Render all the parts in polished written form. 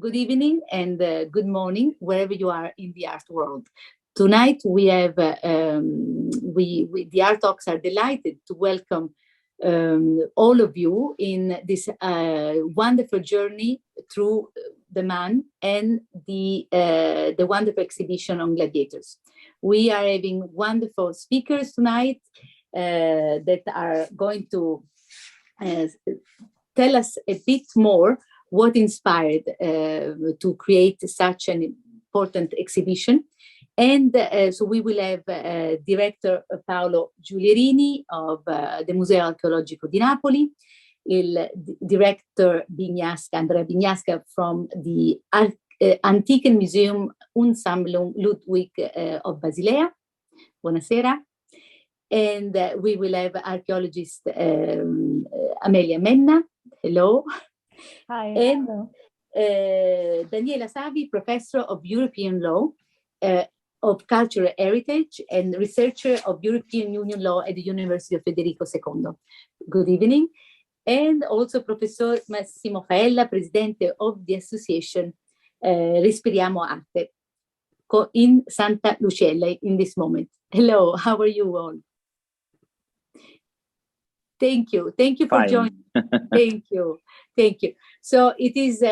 good evening and good morning, wherever you are in the art world. Tonight we have, the Art Talks are delighted to welcome all of you in this wonderful journey through the MANN and the wonderful exhibition on gladiators. We are having wonderful speakers tonight that are going to tell us a bit more what inspired to create such an important exhibition. And so we will have Director Paolo Giulierini of the Museo Archeologico di Napoli, il Director Bignasca, Andrea Bignasca from the Antikenmuseum Ludwig of Basilea. Buonasera. And we will have Archaeologist Amelia Menna. Hello. Hi. And hello. Daniela Savy, Professor of European Law, of Cultural Heritage and Researcher of European Union Law at the University of Federico II. Good evening. And also Professor Massimo Faella, Presidente of the Association Respiriamo Arte in Santa Lucella in this moment. Hello, how are you all? Thank you for Fine. joining. Thank you. So it is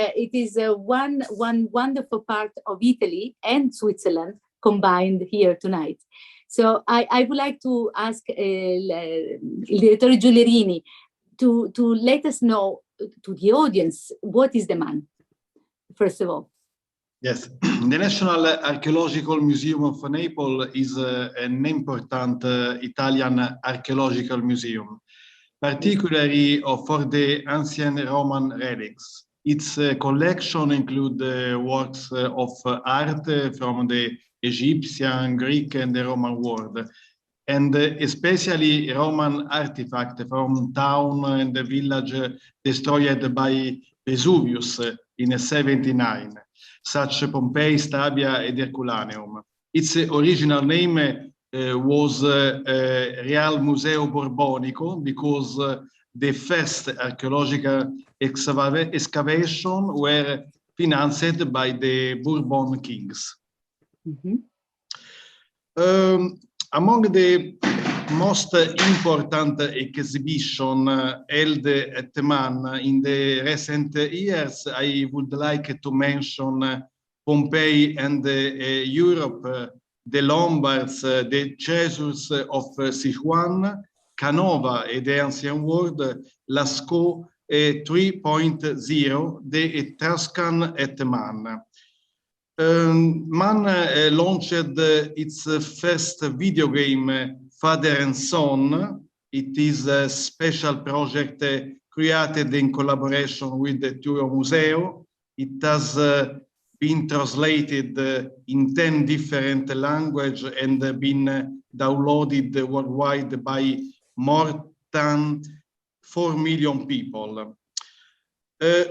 one wonderful part of Italy and Switzerland combined here tonight. So I would like to ask il Direttore Giulierini to let us know to the audience what is the MANN, first of all. Yes, the National Archaeological Museum of Naples is an important Italian archaeological museum, particularly for the ancient Roman relics. Its collection includes works of art from the Egyptian, Greek, and the Roman world, and especially Roman artifacts from town and the village destroyed by Vesuvius in 79, such Pompeii, Stabia, and Herculaneum. Its original name was Real Museo Borbonico because the first archaeological excavation were financed by the Bourbon kings. Mm-hmm. Among the most important exhibition held at MANN in the recent years, I would like to mention Pompeii and Europe, the Lombards, the treasures of Sichuan, Canova, the ancient world, Lascaux 3.0, the Etruscan at MANN. MANN launched its first video game, Father and Son. It is a special project created in collaboration with the Tour Museo. It has been translated in 10 different languages and been downloaded worldwide by more than 4 million people.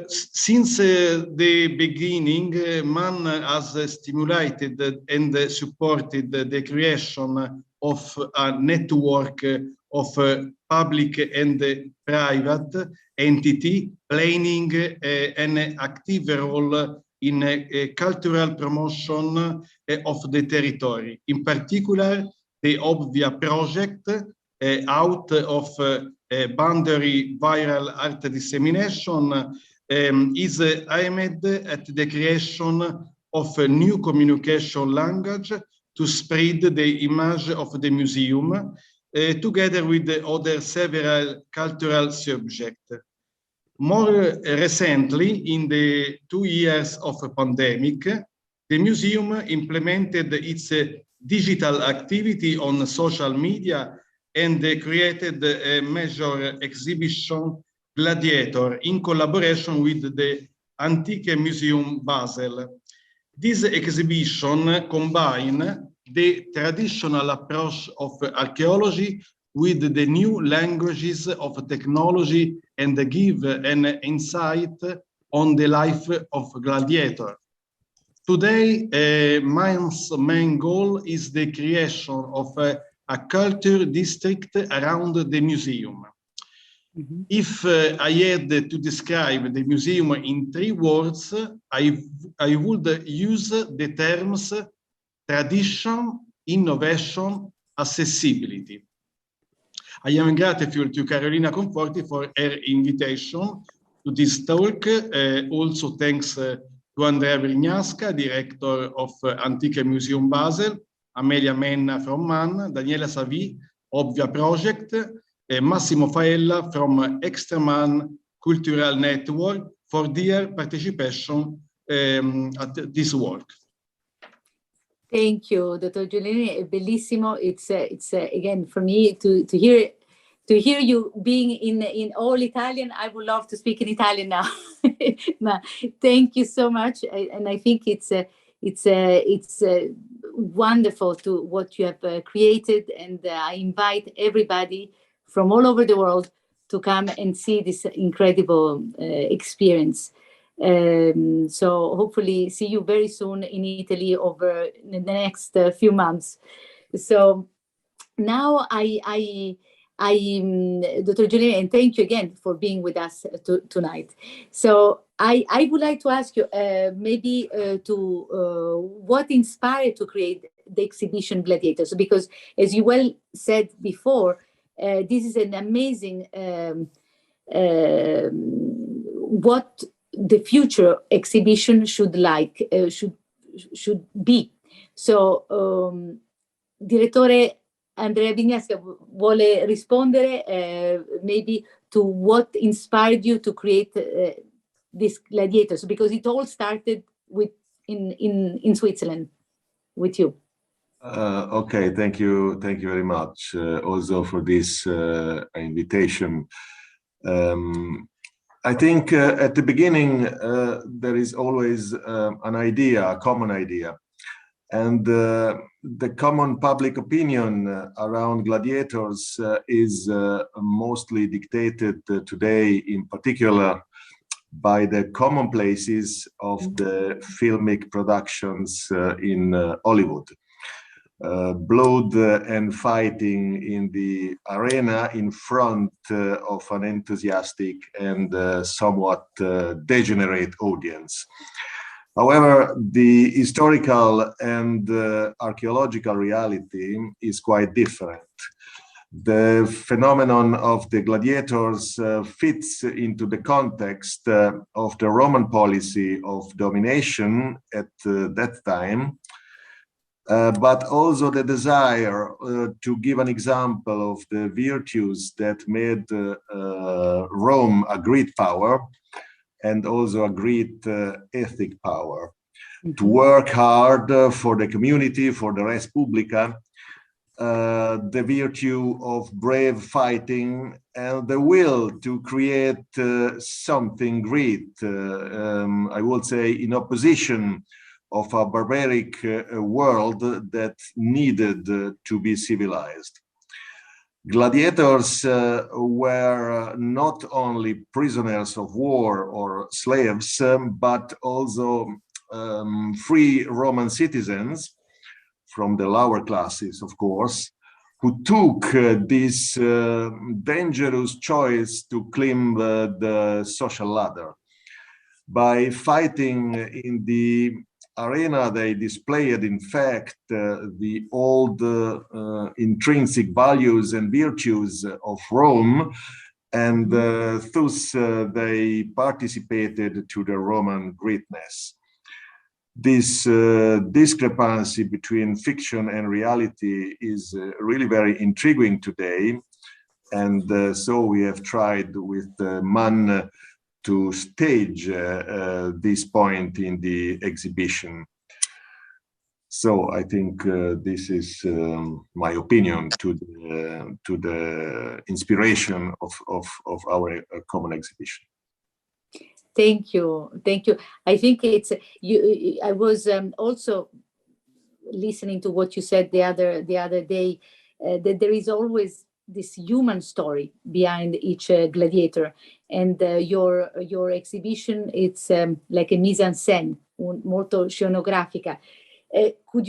Since the beginning, MANN has stimulated and supported the creation of a network of public and private entity playing an active role in cultural promotion of the territory. In particular, the Obvia project, out of boundary viral art dissemination, is aimed at the creation of a new communication language to spread the image of the museum, together with the other several cultural subjects. More recently, in the 2 years of a pandemic, the museum implemented its digital activity on social media and created a major exhibition, Gladiator, in collaboration with the Antikenmuseum Basel. This exhibition combines the traditional approach of archaeology with the new languages of technology and give an insight on the life of gladiator. Today, MANN's main goal is the creation of a culture district around the museum. If I had to describe the museum in 3 words, I would use the terms tradition, innovation, accessibility. I am grateful to Carolina Conforti for her invitation to this talk. Also thanks to Andrea Bignasca, director of Antikenmuseum Basel, Amelia Menna from MANN, Daniela Savy, Obvia Project, Massimo Faella from MANN Cultural Network for their participation at this work. Thank you, Dr. Giulierini. Bellissimo. It's again for me to hear you being in all Italian. I would love to speak in Italian now. Thank you so much, and I think it's wonderful to what you have created, and I invite everybody from all over the world to come and see this incredible experience. So hopefully see you very soon in Italy over the next few months. So now Dr. Giulierini, and thank you again for being with us tonight. So I would like to ask you maybe what inspired to create the exhibition Gladiators, because as you well said before, this is an amazing what the future exhibition should be. So, Direttore Andrea Bignasca vuole rispondere maybe to what inspired you to create this Gladiators, because it all started in Switzerland with you. Okay, thank you very much also for this invitation. I think at the beginning there is always an idea, a common idea, and the common public opinion around gladiators is mostly dictated today, in particular, by the commonplaces of the filmic productions in Hollywood. Blood and fighting in the arena in front of an enthusiastic and somewhat degenerate audience. However, the historical and archaeological reality is quite different. The phenomenon of the gladiators fits into the context of the Roman policy of domination at that time, but also the desire to give an example of the virtues that made Rome a great power and also a great ethic power. To work hard for the community, for the res publica, the virtue of brave fighting and the will to create something great, I would say, in opposition of a barbaric world that needed to be civilized. Gladiators were not only prisoners of war or slaves, but also free Roman citizens from the lower classes, of course, who took this dangerous choice to climb the social ladder. By fighting in the arena, they displayed, in fact, the old intrinsic values and virtues of Rome, and thus they participated to the Roman greatness. This discrepancy between fiction and reality is really very intriguing today, and so we have tried with MANN to stage this point in the exhibition. So I think this is my opinion to the inspiration of our common exhibition. Thank you. I think it's you. I was also listening to what you said the other day, that there is always this human story behind each gladiator, and your exhibition, it's like a mise en scène, molto scenografica. Could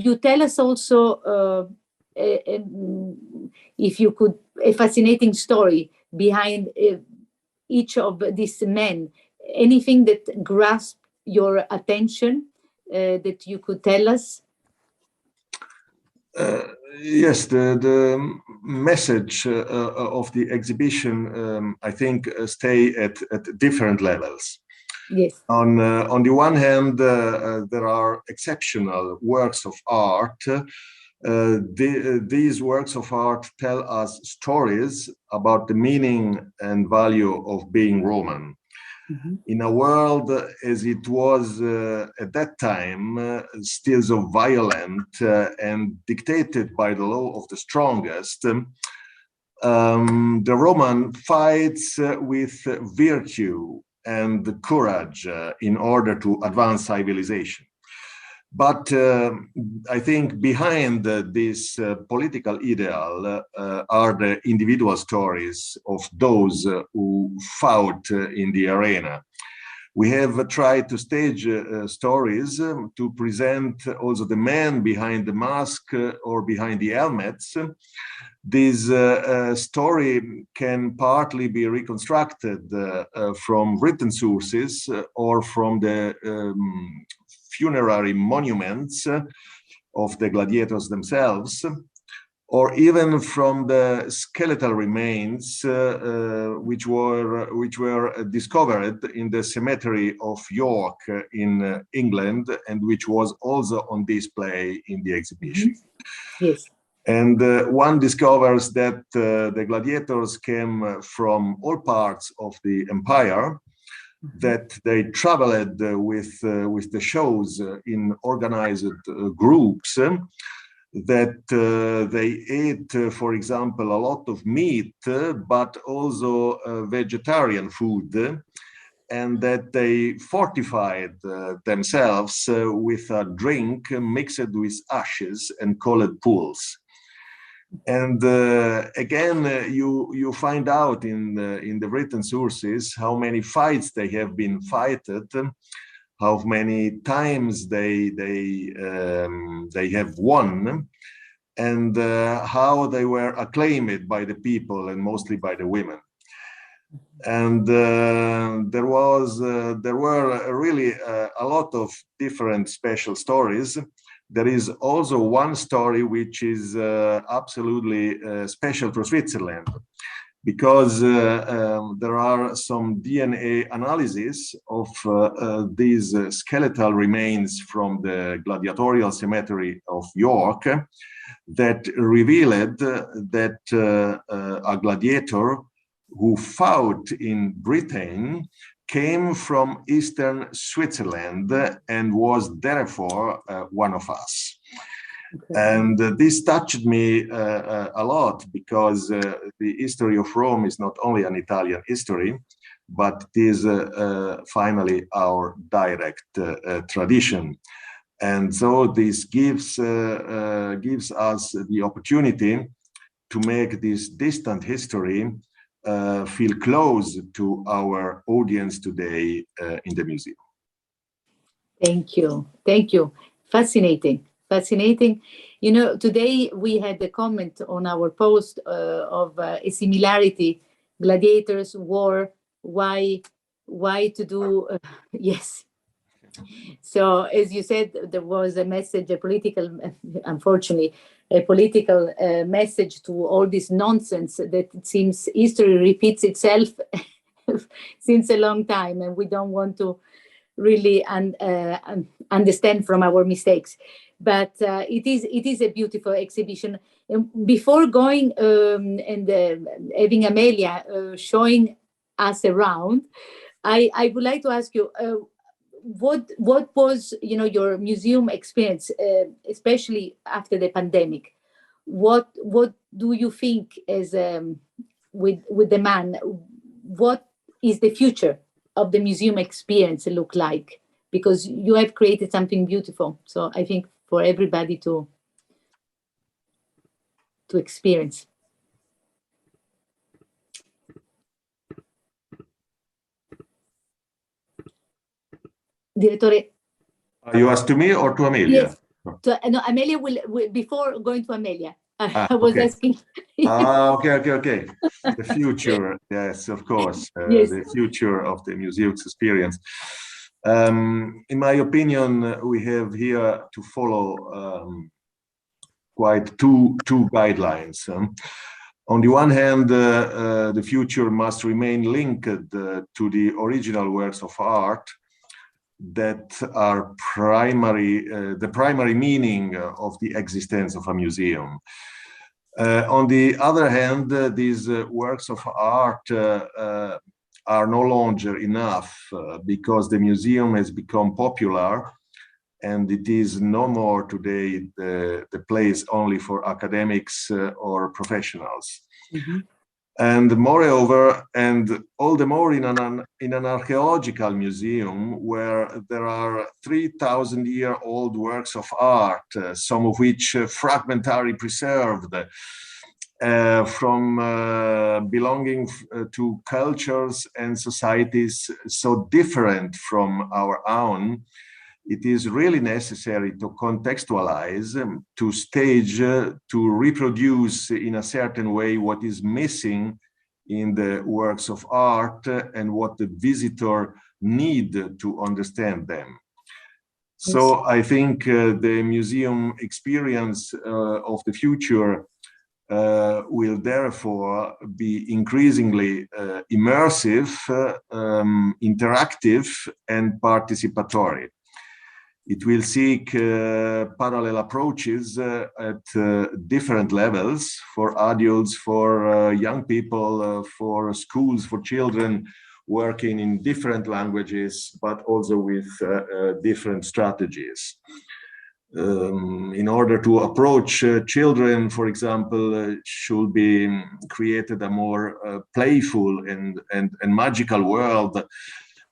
you tell us also if you could, a fascinating story behind each of these men? Anything that grasped your attention that you could tell us? Yes, the message of the exhibition, I think, stay at different levels. Yes. On the one hand, there are exceptional works of art. These works of art tell us stories about the meaning and value of being Roman. Mm-hmm. In a world as it was at that time, still so violent and dictated by the law of the strongest, the Roman fights with virtue and courage in order to advance civilization. But I think behind this political ideal are the individual stories of those who fought in the arena. We have tried to stage stories to present also the man behind the mask or behind the helmets. This story can partly be reconstructed from written sources or from the funerary monuments of the gladiators themselves, or even from the skeletal remains which were discovered in the cemetery of York in England, and which was also on display in the exhibition. Yes. And one discovers that the gladiators came from all parts of the empire, that they traveled with the shows in organized groups, that they ate, for example, a lot of meat, but also vegetarian food, and that they fortified themselves with a drink mixed with ashes and called pools. And again, you find out in the written sources how many fights they have been fighted, how many times they have won, and how they were acclaimed by the people and mostly by the women. And there were really a lot of different special stories. There is also one story which is absolutely special for Switzerland, because there are some DNA analysis of these skeletal remains from the gladiatorial cemetery of York that revealed that a gladiator who fought in Britain came from Eastern Switzerland and was therefore one of us. Okay. And this touched me a lot, because the history of Rome is not only an Italian history, but it is finally our direct tradition. And so this gives us the opportunity to make this distant history feel close to our audience today in the museum. Thank you. Thank you. Fascinating. Fascinating. You know, today we had a comment on our post of a similarity, gladiators, war, why to do, yes. So as you said, there was a message, a political, unfortunately, a political message to all this nonsense that it seems history repeats itself since a long time, and we don't want to really understand from our mistakes. But it is a beautiful exhibition. And before going and having Amelia showing us around, I would like to ask you, what was, you know, your museum experience, especially after the pandemic? What do you think is with the MANN? What is the future of the museum experience look like? Because you have created something beautiful. So I think for everybody to experience. Direttore. You asked to me or to Amelia? Yes. No, Amelia will, before going to Amelia, I was okay. asking. Okay. The future, yes, of course, Yes. the future of the museum's experience. In my opinion, we have here to follow quite two guidelines. On the one hand, the future must remain linked to the original works of art that are the primary meaning of the existence of a museum. On the other hand, these works of art are no longer enough because the museum has become popular and it is no more today the place only for academics or professionals. Mm-hmm. And moreover, and all the more in an archaeological museum where there are 3,000-year-old works of art, some of which fragmentary preserved, from belonging to cultures and societies so different from our own, it is really necessary to contextualize, to stage, to reproduce in a certain way what is missing in the works of art and what the visitor need to understand them. So I think the museum experience of the future will therefore be increasingly immersive, interactive, and participatory. It will seek parallel approaches at different levels for adults, for young people, for schools, for children working in different languages, but also with different strategies. In order to approach children, for example, should be created a more playful and magical world,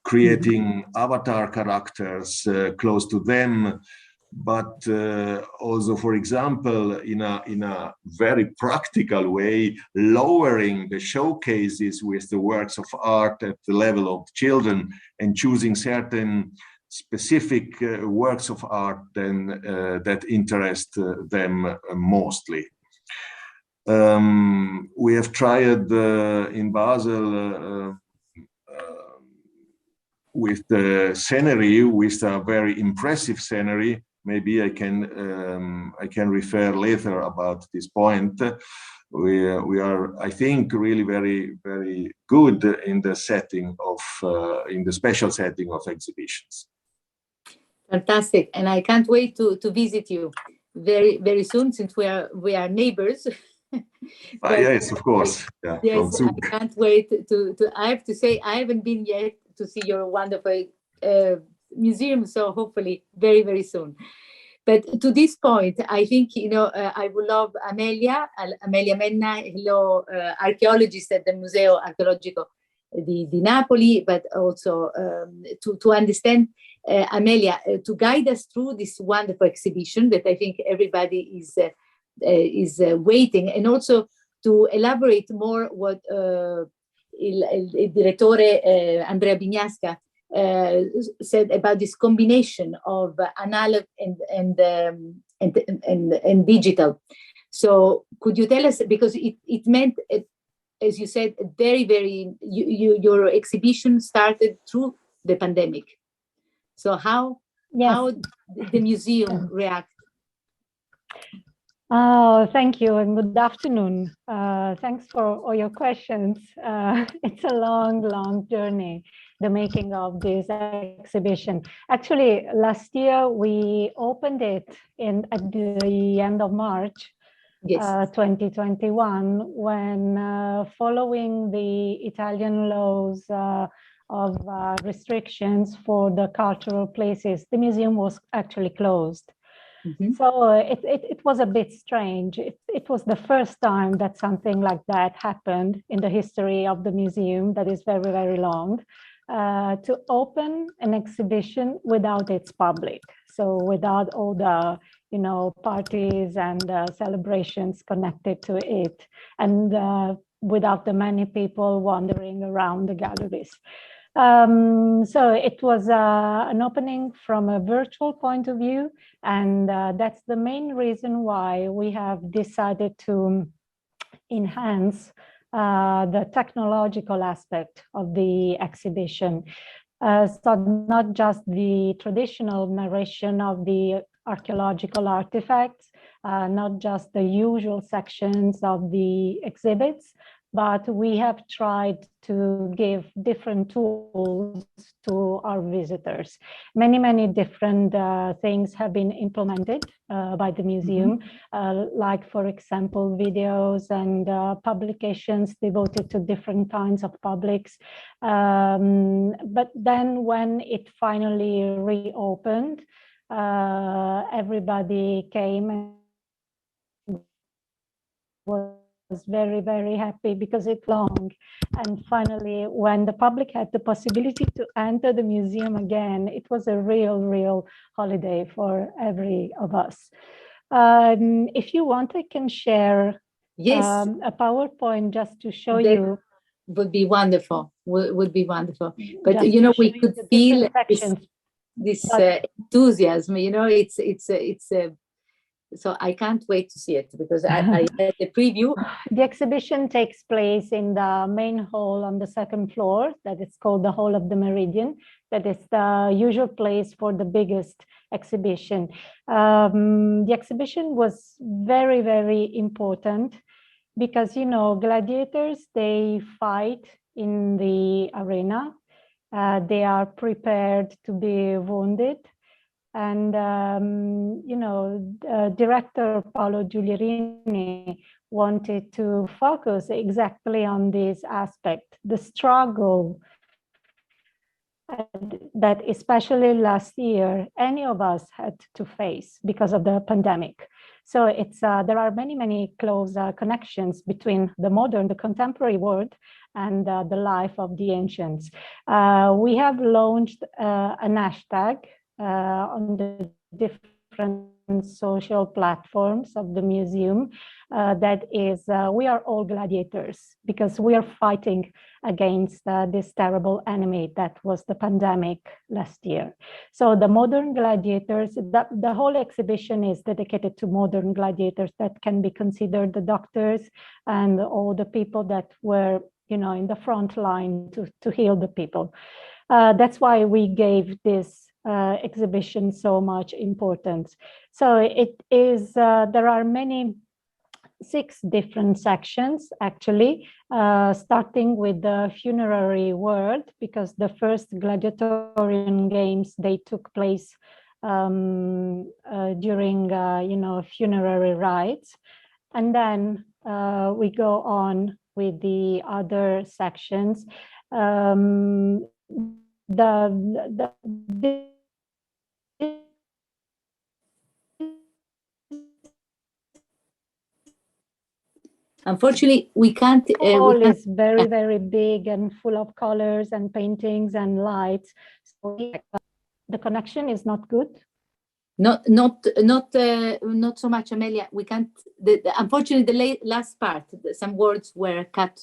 creating avatar characters close to them, but also, for example, in a very practical way, lowering the showcases with the works of art at the level of children and choosing certain specific works of art then that interest them mostly. We have tried in Basel with the scenery, with a very impressive scenery. Maybe I can refer later about this point. We are, I think, really very, very good in the setting of in the special setting of exhibitions. Fantastic, and I can't wait to visit you very, very soon, since we are neighbors. Yes, of course. Yeah, yes, I can't wait to. I have to say, I haven't been yet to see your wonderful museum, so hopefully very, very soon. But to this point, I think, I would love Amelia Menna, hello, archaeologist at the Museo Archaeological di Napoli, but also to understand, Amelia, to guide us through this wonderful exhibition that I think everybody is waiting, and also to elaborate more what il direttore Andrea Bignasca said about this combination of analog and digital. So could you tell us, because it meant, as you said, very, very, your exhibition started through the pandemic. So how did the museum react? Oh, thank you, and good afternoon. Thanks for all your questions. It's a long, long journey, the making of this exhibition. Actually, last year we opened it at the end of March, yes. 2021, when following the Italian laws of restrictions for the cultural places, the museum was actually closed. Mm-hmm. So it was a bit strange. It was the first time that something like that happened in the history of the museum, that is very, very long, to open an exhibition without its public. So without all the, parties and celebrations connected to it, and without the many people wandering around the galleries. So it was an opening from a virtual point of view, and that's the main reason why we have decided to enhance the technological aspect of the exhibition. So not just the traditional narration of the archaeological artifacts, not just the usual sections of the exhibits, but we have tried to give different tools to our visitors. Many different things have been implemented by the museum, like, for example, videos and publications devoted to different kinds of publics. But then when it finally reopened, everybody came and was very happy because it's long. And finally, when the public had the possibility to enter the museum again, it was a real holiday for every of us. If you want, I can share a PowerPoint just to show you. Would be wonderful. Would be wonderful. But you know, we could feel this enthusiasm. You know, it's so I can't wait to see it, because I had the preview. The exhibition takes place in the main hall on the second floor, that is called the Hall of the Meridian. That is the usual place for the biggest exhibition. The exhibition was very important because, you know, gladiators, they fight in the arena. They are prepared to be wounded. And, you know, director Paolo Giulierini wanted to focus exactly on this aspect, the struggle that especially last year, any of us had to face because of the pandemic. So it's, there are many close connections between the modern, the contemporary world and the life of the ancients. We have launched an hashtag on the different social platforms of the museum that is, we are all gladiators, because we are fighting against this terrible enemy that was the pandemic last year. So the modern gladiators, the whole exhibition is dedicated to modern gladiators that can be considered the doctors and all the people that were, you know, in the front line to heal the people. That's why we gave this exhibition so much importance. So it is, there are 6 different sections, actually, starting with the funerary world, because the first gladiatorial games, they took place during, you know, funerary rites. And then we go on with the other sections. Unfortunately, we can't. Hall is very big and full of colors and paintings and lights. So the connection is not good. Not so much, Amelia. We can't. Unfortunately, the last part, some words were cut.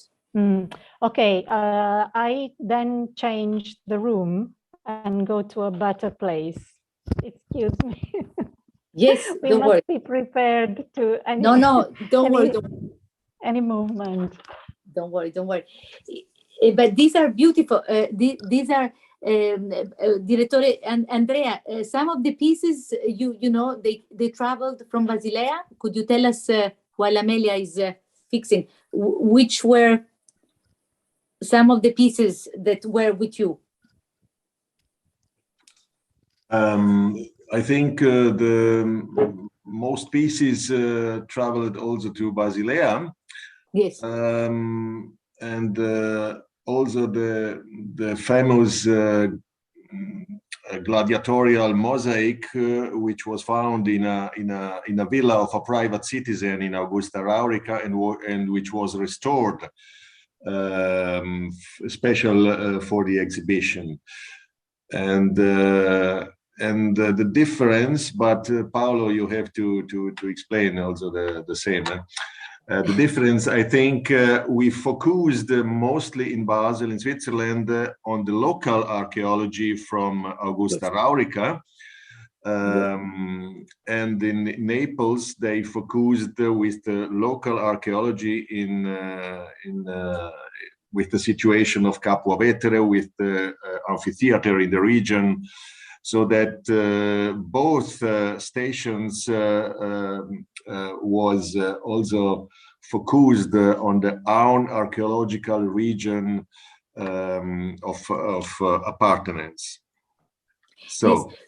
Okay, I then changed the room and go to a better place. Excuse me. Yes, we must be prepared to any. No, don't worry. Any movement. Don't worry. But these are beautiful. These are Direttore and Andrea. Some of the pieces, you know, they traveled from Basilea. Could you tell us, while Amelia is fixing, which were some of the pieces that were with you? I think the most pieces traveled also to Basilea. Yes. And also the famous gladiatorial mosaic, which was found in a villa of a private citizen in Augusta Raurica, and which was restored, special for the exhibition. And the difference, but Paolo, you have to explain also the same. The difference, I think, we focused mostly in Basel, in Switzerland, on the local archaeology from Augusta Raurica. And in Naples, they focused with the local archaeology with the situation of Capua Vetere, with the amphitheater in the region, so that both stations was also focused on the own archaeological region of appartenance. So. Yes.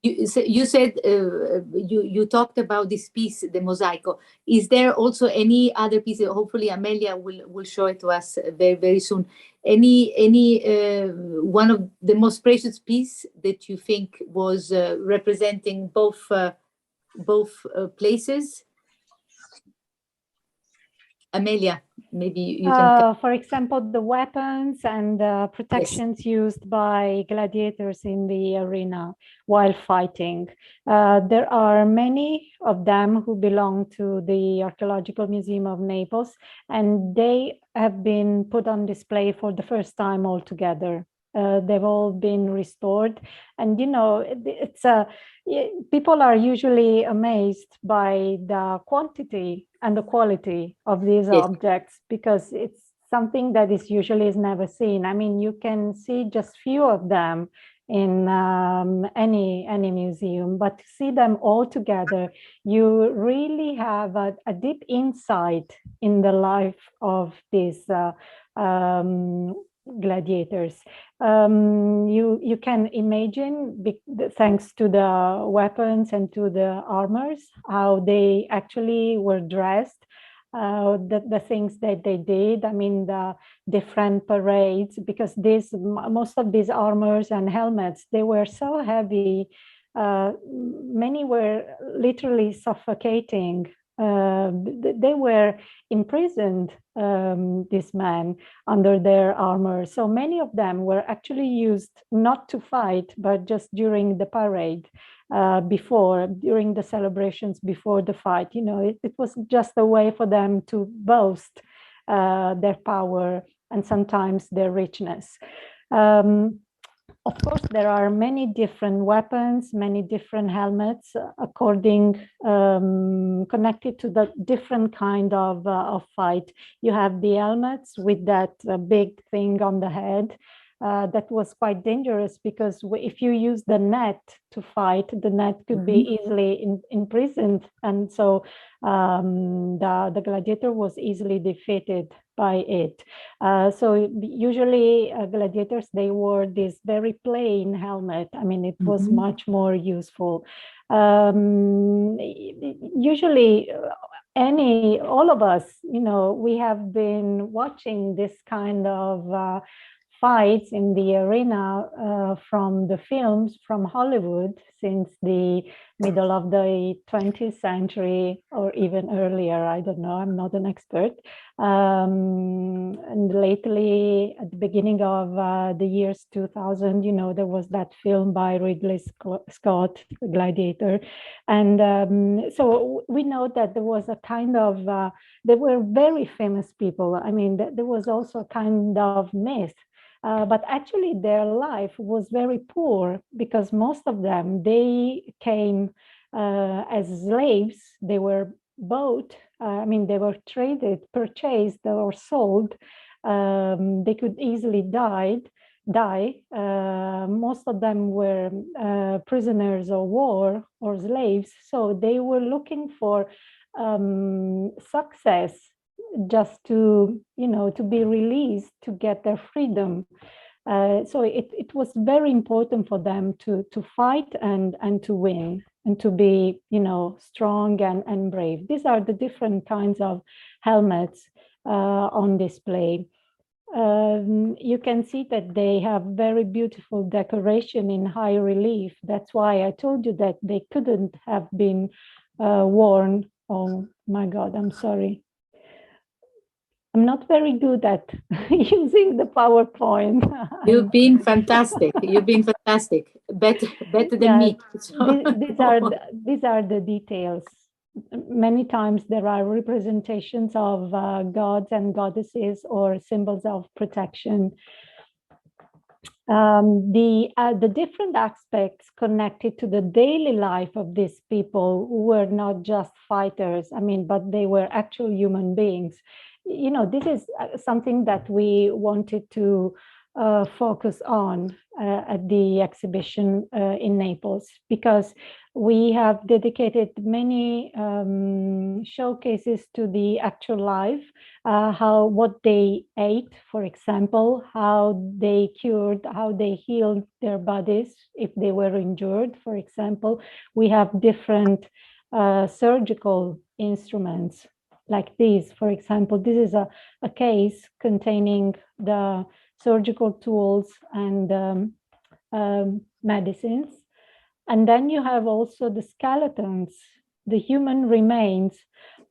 You said you talked about this piece, the mosaico. Is there also any other piece? Hopefully, Amelia will show it to us very soon. Any one of the most precious piece that you think was representing both places? Amelia, maybe you can. For example, the weapons and protections used by gladiators in the arena while fighting. There are many of them who belong to the Archaeological Museum of Naples, and they have been put on display for the first time altogether. They've all been restored, and you know, people are usually amazed by the quantity and the quality of these objects, because it's something that is usually never seen. I mean, you can see just few of them in any museum, but to see them all together, you really have a deep insight in the life of these gladiators. You can imagine, thanks to the weapons and to the armors, how they actually were dressed, the things that they did. I mean, the different parades, because most of these armors and helmets, they were so heavy. Many were literally suffocating. They were imprisoned, these men, under their armor. So many of them were actually used not to fight, but just during the parade, during the celebrations before the fight. You know, it was just a way for them to boast their power and sometimes their richness. Of course, there are many different weapons, many different helmets, connected to the different kind of fight. You have the helmets with that big thing on the head. That was quite dangerous, because if you use the net to fight, the net could be easily imprisoned, and so the gladiator was easily defeated by it. So usually gladiators, they wore this very plain helmet. I mean, it was much more useful. Usually all of us, you know, we have been watching this kind of fights in the arena from the films from Hollywood since the middle of the 20th century, or even earlier. I don't know, I'm not an expert. And lately, at the beginning of the years 2000, you know, there was that film by Ridley Scott, Gladiator. And so we know that there was a kind of, they were very famous people. I mean, there was also a kind of myth. But actually their life was very poor, because most of them, they came as slaves. They were bought, I mean, they were traded, purchased, or sold. They could easily die. Most of them were prisoners of war or slaves. So they were looking for success, just to, you know, to be released, to get their freedom. So it was very important for them to fight and to win, and to be, you know, strong and brave. These are the different kinds of helmets on display. You can see that they have very beautiful decoration in high relief. That's why I told you that they couldn't have been worn. Oh my God, I'm sorry. I'm not very good at using the PowerPoint. You've been fantastic. You've been fantastic. Better than me. So. These are the details. many times there are representations of gods and goddesses or symbols of protection. The different aspects connected to the daily life of these people who were not just fighters, I mean, but they were actual human beings. You know, this is something that we wanted to focus on at the exhibition in Naples, because we have dedicated many showcases to the actual life, what they ate, for example, how they cured, how they healed their bodies if they were injured, for example. We have different surgical instruments like these. For example, this is a case containing the surgical tools and medicines. And then you have also the skeletons, the human remains.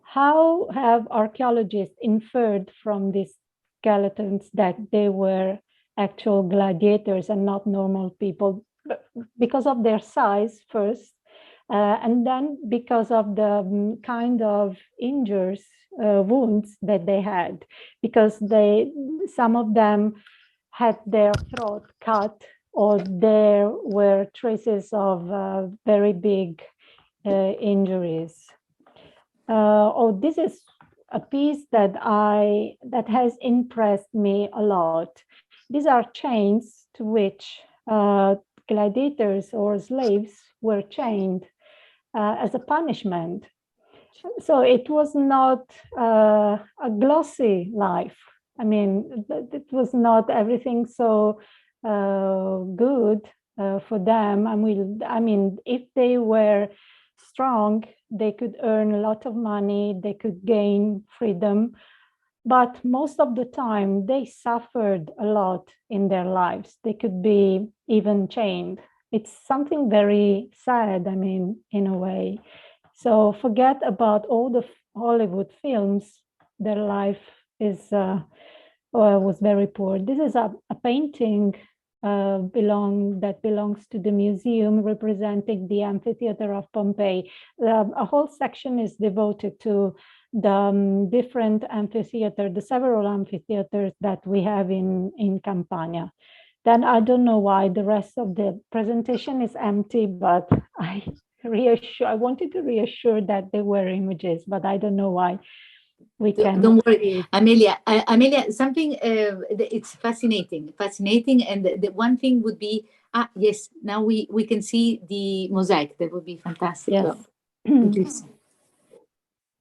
How have archaeologists inferred from these skeletons that they were actual gladiators and not normal people? Because of their size first, and then because of the kind of injuries, wounds that they had, because some of them had their throat cut, or there were traces of very big injuries. This is a piece that has impressed me a lot. These are chains to which gladiators or slaves were chained as a punishment. So it was not a glossy life. I mean, it was not everything so good for them. I mean, if they were strong, they could earn a lot of money, they could gain freedom, but most of the time they suffered a lot in their lives. They could be even chained. It's something very sad, I mean, in a way. So forget about all the Hollywood films. Their life was very poor. This is a painting that belongs to the museum, representing the amphitheater of Pompeii. A whole section is devoted to the different amphitheater, the several amphitheaters that we have in Campania. Then I don't know why the rest of the presentation is empty, but I wanted to reassure that there were images, but I don't know why. We can. Don't worry, Amelia. Amelia, something it's fascinating, and the one thing would be yes. Now we can see the mosaic. That would be fantastic. Yes.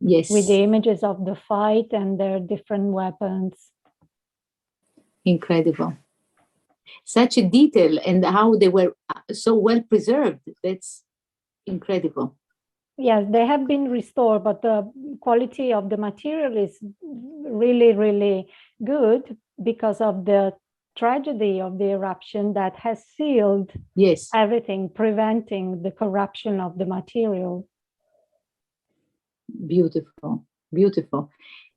Yes. With the images of the fight and their different weapons. Incredible. Such a detail, and how they were so well preserved. That's incredible. Yes, they have been restored, but the quality of the material is really, really good because of the tragedy of the eruption that has sealed everything, preventing the corruption of the material. Beautiful, beautiful.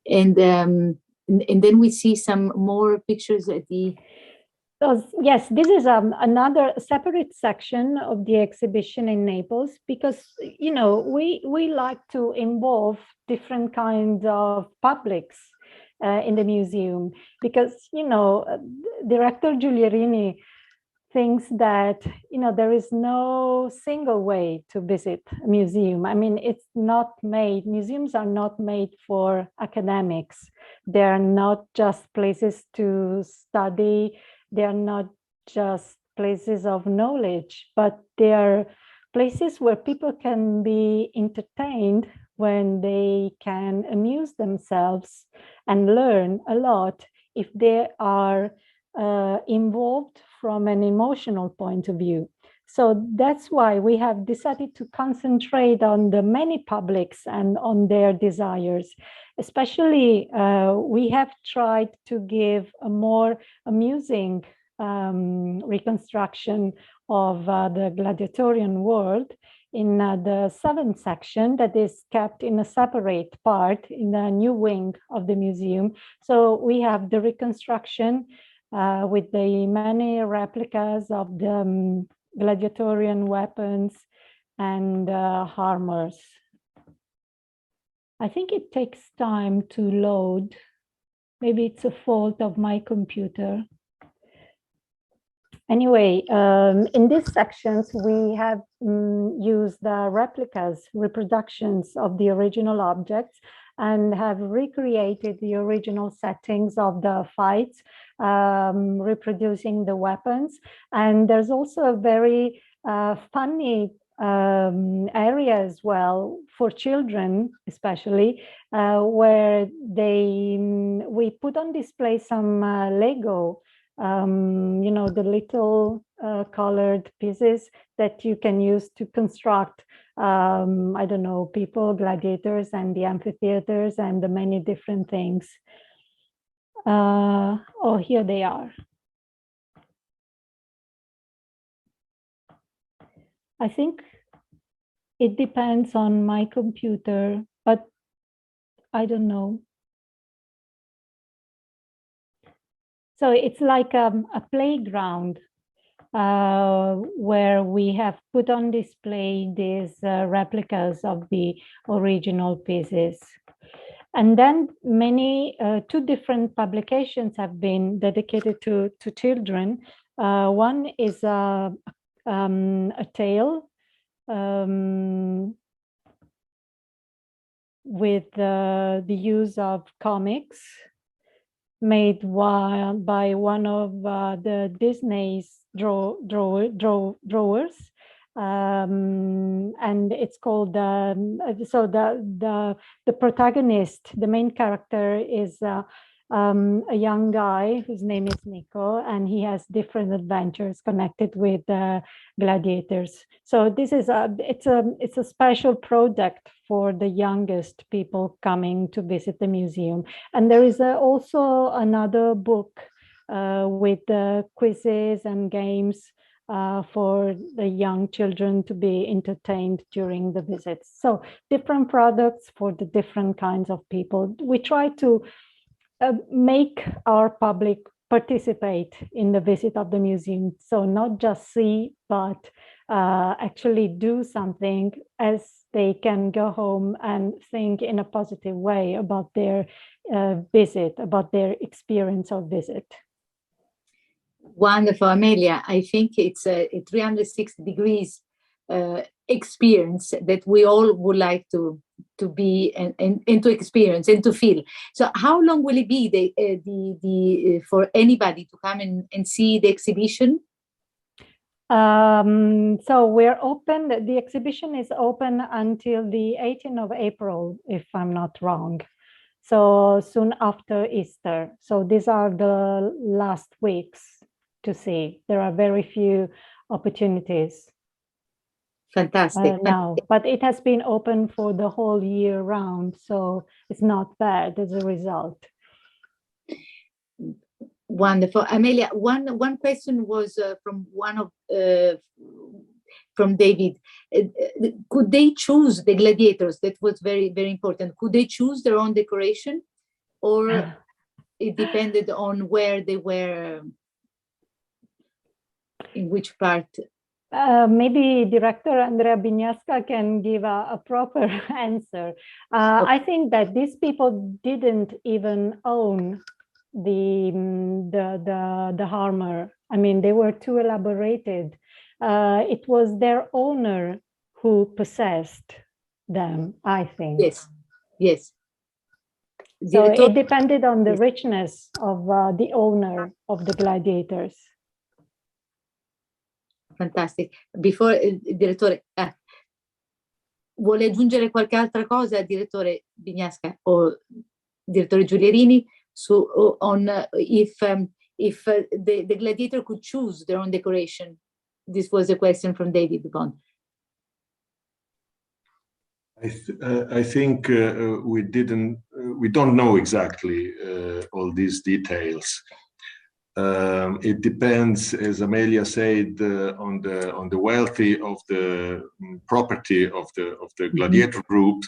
And then we see some more pictures at the... Yes, this is another separate section of the exhibition in Naples, because, you know, we like to involve different kinds of publics in the museum, because, you know, Director Giulierini thinks that, you know, there is no single way to visit a museum. I mean, museums are not made for academics. They are not just places to study. They are not just places of knowledge, but they are places where people can be entertained, when they can amuse themselves and learn a lot if they are involved from an emotional point of view. So that's why we have decided to concentrate on the many publics and on their desires. Especially, we have tried to give a more amusing reconstruction of the gladiatorial world in the 7th section that is kept in a separate part in the new wing of the museum. So we have the reconstruction with the many replicas of the gladiatorial weapons and armors. I think it takes time to load. Maybe it's a fault of my computer. Anyway, in these sections, we have used the replicas, reproductions of the original objects, and have recreated the original settings of the fights, reproducing the weapons. And there's also a very funny area as well for children, especially, where we put on display some Lego, you know, the little colored pieces that you can use to construct, I don't know, people, gladiators, and the amphitheaters, and the many different things. Oh, here they are. I think it depends on my computer, but I don't know. So it's like a playground where we have put on display these replicas of the original pieces. And then two different publications have been dedicated to children. One is a tale with the use of comics made by one of the Disney's drawers, and it's called so the protagonist, the main character, is a young guy whose name is Nico, and he has different adventures connected with gladiators. So this is it's a special project for the youngest people coming to visit the museum. And there is also another book with quizzes and games for the young children to be entertained during the visits. So different products for the different kinds of people. We try to make our public participate in the visit of the museum. So not just see, but actually do something, as they can go home and think in a positive way about their visit, about their experience of visit. Wonderful, Amelia. I think it's a 360 degrees experience that we all would like to be and to experience and to feel. So how long will it be for anybody to come and see the exhibition? So we're open, the exhibition is open until the 18th of April, if I'm not wrong. So soon after Easter. So these are the last weeks to see. There are very few opportunities. Fantastic. Now, but it has been open for the whole year round, so it's not bad as a result. Wonderful, Amelia. One question was from David. Could they choose the gladiators? That was very, very important. Could they choose their own decoration, or it depended on where they were, in which part? Maybe Director Andrea Bignasca can give a proper answer. Okay. I think that these people didn't even own the armor. I mean, they were too elaborated. It was their owner who possessed them, I think. Yes, yes. So it depended on the richness of the owner of the gladiators. Fantastic. Before, direttore, vuole aggiungere qualche altra cosa, direttore Bignasca o direttore Giulierini, on if the gladiator could choose their own decoration? This was a question from David Bond. I think we don't know exactly all these details. It depends, as Amelia said, on the wealthy of the property of the gladiator group,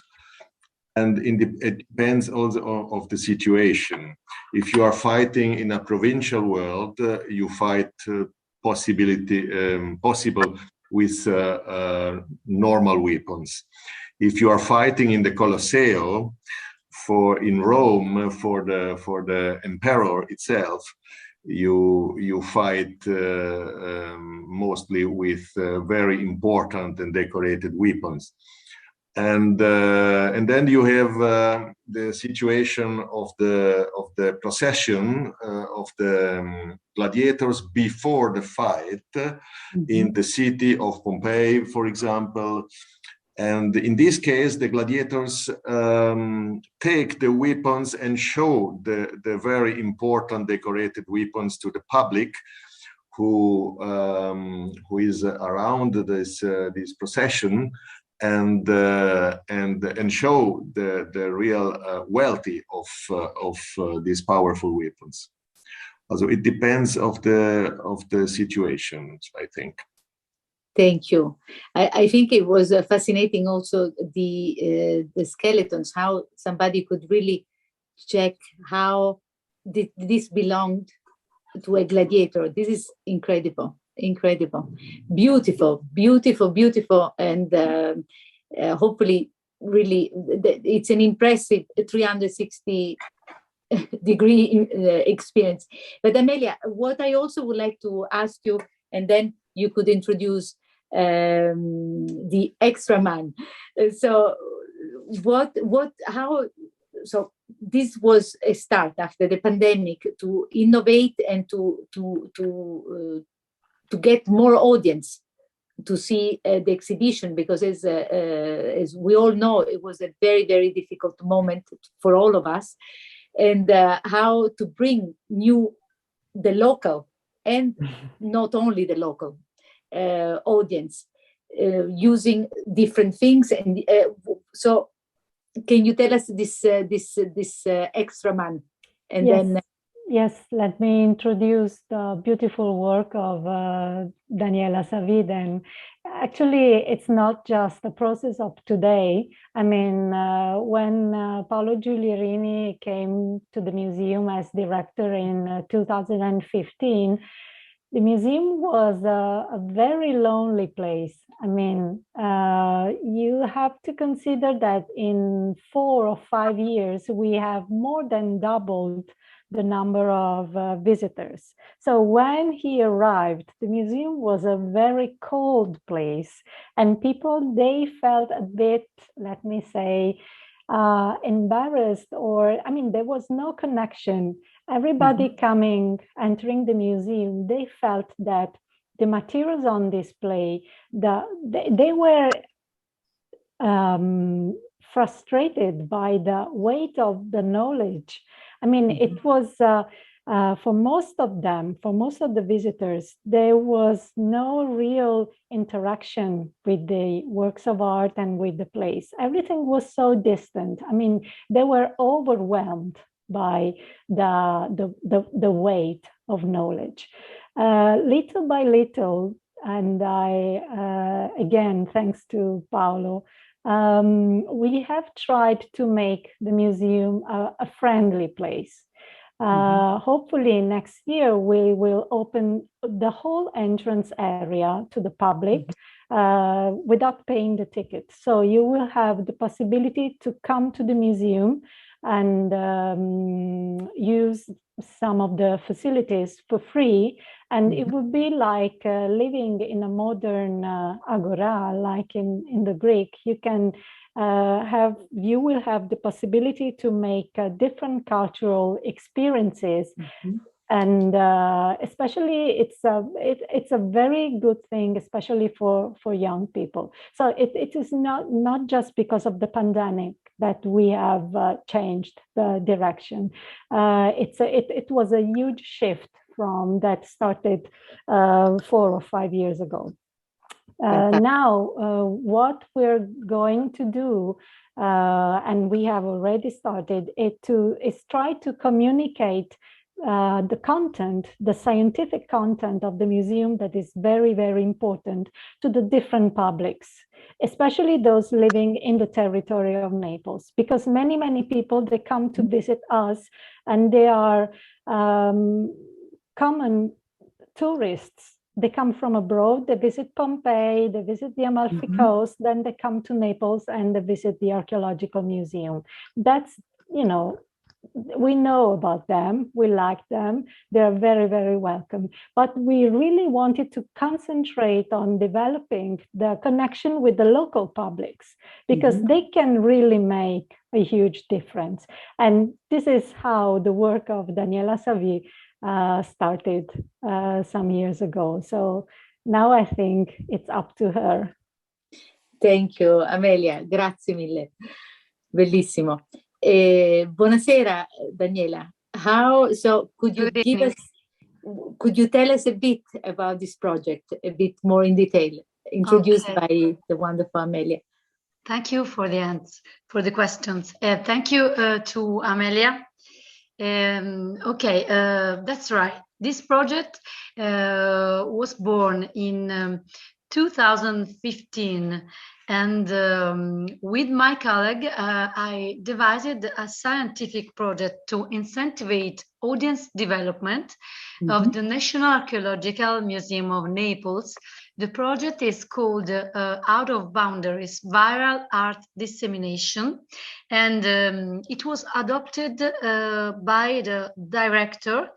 and it depends also of the situation. If you are fighting in a provincial world, you fight possible with normal weapons. If you are fighting in the Colosseo, in Rome, for the emperor itself, you fight mostly with very important and decorated weapons. And then you have the situation of the procession of the gladiators before the fight in the city of Pompeii, for example. And in this case, the gladiators take the weapons and show the very important decorated weapons to the public, who is around this procession, and show the real wealthy of these powerful weapons. Also, it depends of the situation, I think. Thank you. I think it was fascinating also the skeletons, how somebody could really check how this belonged to a gladiator. This is incredible, incredible, beautiful, beautiful, beautiful, and hopefully really it's an impressive 360 degree experience. But Amelia, what I also would like to ask you, and then you could introduce the extra man. So so this was a start after the pandemic to innovate and to get more audience to see the exhibition, because as we all know, it was a very, very difficult moment for all of us, and how to bring the local and not only the local audience using different things. And so can you tell us this extra man? And yes. then Yes, let me introduce the beautiful work of Daniela Savy. Then actually, it's not just the process of today. I mean, when Paolo Giulierini came to the museum as director in 2015, the museum was a very lonely place. I mean, you have to consider that in 4 or 5 years, we have more than doubled the number of visitors. So when he arrived, the museum was a very cold place, and people, they felt a bit, let me say, embarrassed, or, I mean, there was no connection. Everybody entering the museum, they felt that the materials on display, they were frustrated by the weight of the knowledge. I mean, it was, for most of them, for most of the visitors, there was no real interaction with the works of art and with the place. Everything was so distant. I mean, they were overwhelmed by the weight of knowledge. Little by little, and again, thanks to Paolo, we have tried to make the museum a friendly place. Hopefully next year we will open the whole entrance area to the public without paying the ticket. So you will have the possibility to come to the museum and use some of the facilities for free. And it would be like living in a modern agora, like in the Greek. You can you will have the possibility to make different cultural experiences. And especially it's a very good thing, especially for young people. So it is not just because of the pandemic that we have changed the direction. It was a huge shift from that started 4 or 5 years ago. Now, what we're going to do, and we have already started, is try to communicate the content, the scientific content of the museum that is very, very important to the different publics, especially those living in the territory of Naples, because many, many people, they come to visit us, and they are common tourists they come from abroad, they visit Pompeii, they visit the Amalfi Coast, then they come to Naples and they visit the Archaeological Museum. That's, you know, we know about them, we like them, they're very, very welcome. But we really wanted to concentrate on developing the connection with the local publics, because they can really make a huge difference. And this is how the work of Daniela Savy started some years ago. So now I think it's up to her. Thank you, Amelia. Grazie mille. Bellissimo. Buonasera, Daniela. Could you tell us a bit about this project, a bit more in detail, introduced by the wonderful Amelia? Thank you for the questions. Thank you to Amelia. That's right. This project was born in 2015. And with my colleague, I devised a scientific project to incentivize audience development of the National Archaeological Museum of Naples. The project is called Out of Boundaries, Viral Art Dissemination. And it was adopted by the director,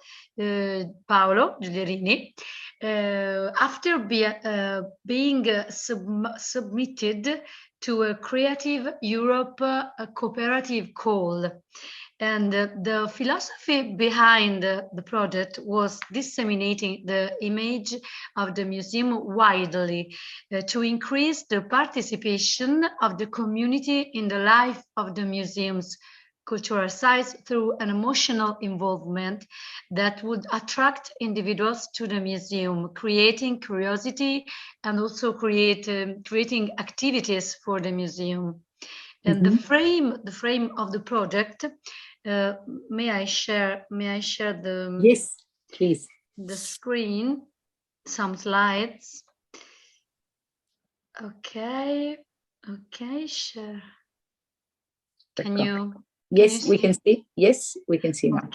Paolo Giulierini, after being submitted to a Creative Europe cooperative call. And the philosophy behind the project was disseminating the image of the museum widely to increase the participation of the community in the life of the museum's cultural sites through an emotional involvement that would attract individuals to the museum, creating curiosity and also creating activities for the museum. And the frame of the project, may I share the yes, please, the screen, some slides. Okay, share. Can you? Yes, we can see. Yes, we can see now.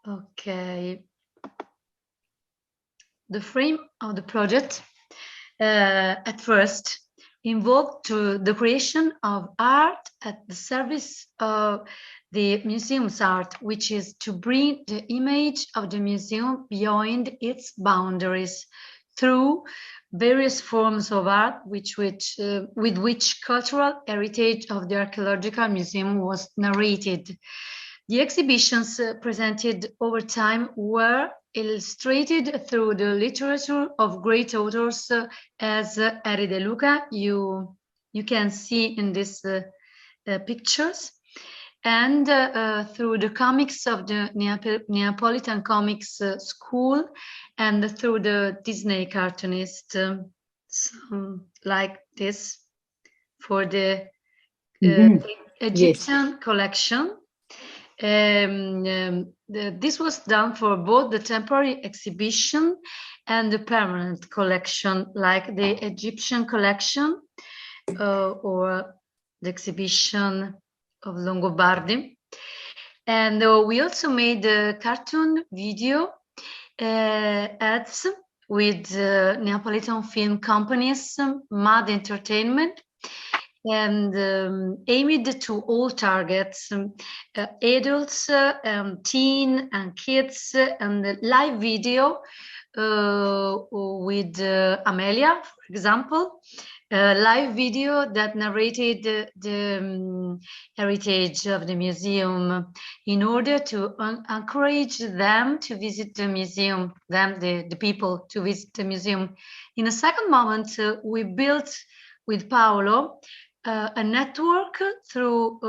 Okay. The frame of the project at first involved the creation of art at the service of the museum's art, which is to bring the image of the museum beyond its boundaries through various forms of art with which cultural heritage of the Archaeological Museum was narrated. The exhibitions presented over time were illustrated through the literature of great authors as Eri De Luca, you can see in these pictures, and through the comics of the Neapolitan Comics School, and through the Disney cartoonist, like this, for the Egyptian collection. This was done for both the temporary exhibition and the permanent collection, like the Egyptian collection or the exhibition of Longobardi. And we also made a cartoon video ads with Neapolitan film companies, MAD Entertainment, and aimed to all targets, adults, teen and kids, and live video with Amelia, for example, live video that narrated the heritage of the museum in order to encourage them to visit the museum, the people to visit the museum. In a second moment, we built with Paolo a network through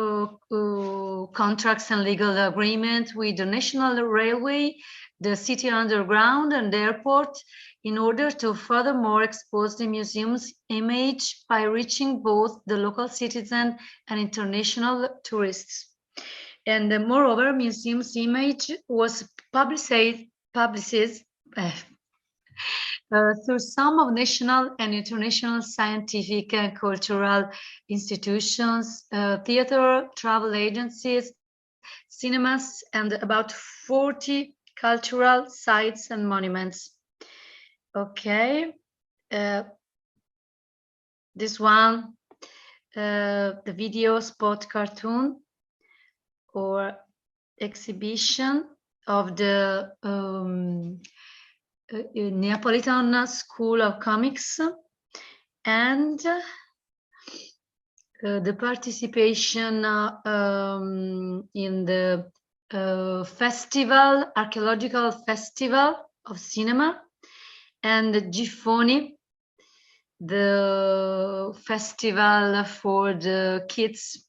contracts and legal agreement with the National Railway, the City Underground and the airport, in order to furthermore expose the museum's image by reaching both the local citizen and international tourists. And moreover, museum's image was publicized through some of national and international scientific and cultural institutions, theater, travel agencies, cinemas, and about 40 cultural sites and monuments. Okay. This one, the video spot cartoon or exhibition of the Neapolitan School of Comics, and the participation in the Archaeological Festival of Cinema, and the Giffoni, the festival for the kids.